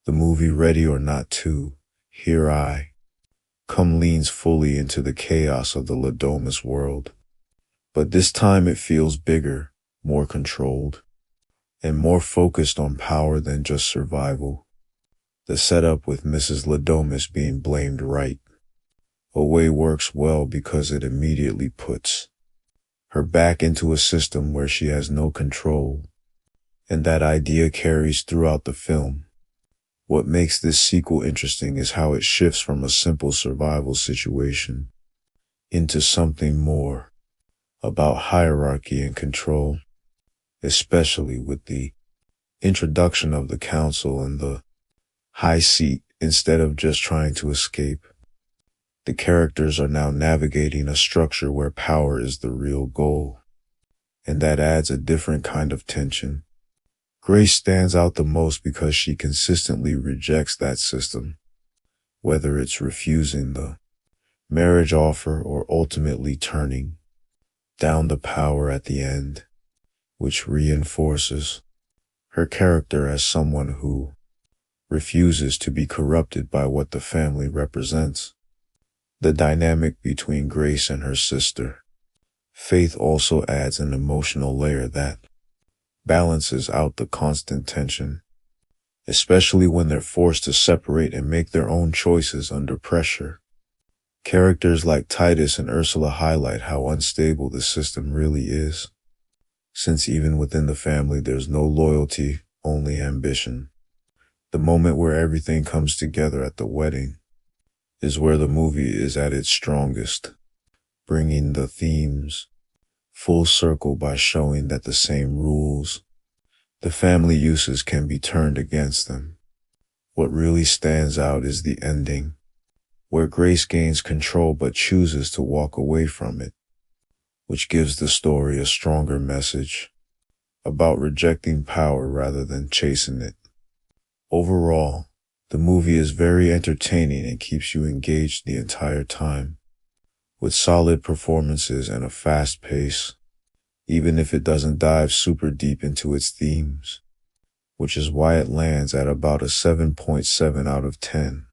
The movie Ready or Not 2, Here I Come leans fully into the chaos of the Ladomus world. But this time it feels bigger, more controlled, and more focused on power than just survival. The setup with Mrs. Ladomus being blamed right away works well because it immediately puts her back into a system where she has no control, and that idea carries throughout the film. What makes this sequel interesting is how it shifts from a simple survival situation into something more about hierarchy and control, especially with the introduction of the council and the high seat. Instead of just trying to escape, the characters are now navigating a structure where power is the real goal, and that adds a different kind of tension. Grace stands out the most because she consistently rejects that system, whether it's refusing the marriage offer or ultimately turning down the power at the end, which reinforces her character as someone who refuses to be corrupted by what the family represents. The dynamic between Grace and her sister, Faith, also adds an emotional layer that balances out the constant tension, especially when they're forced to separate and make their own choices under pressure. Characters like Titus and Ursula highlight how unstable the system really is, since even within the family there's no loyalty, only ambition. The moment where everything comes together at the wedding is where the movie is at its strongest, bringing the themes full circle by showing that the same rules the family uses can be turned against them. What really stands out is the ending, where Grace gains control but chooses to walk away from it, which gives the story a stronger message about rejecting power rather than chasing it. Overall, the movie is very entertaining and keeps you engaged the entire time, with solid performances and a fast pace, even if it doesn't dive super deep into its themes, which is why it lands at about a 7.7 out of 10.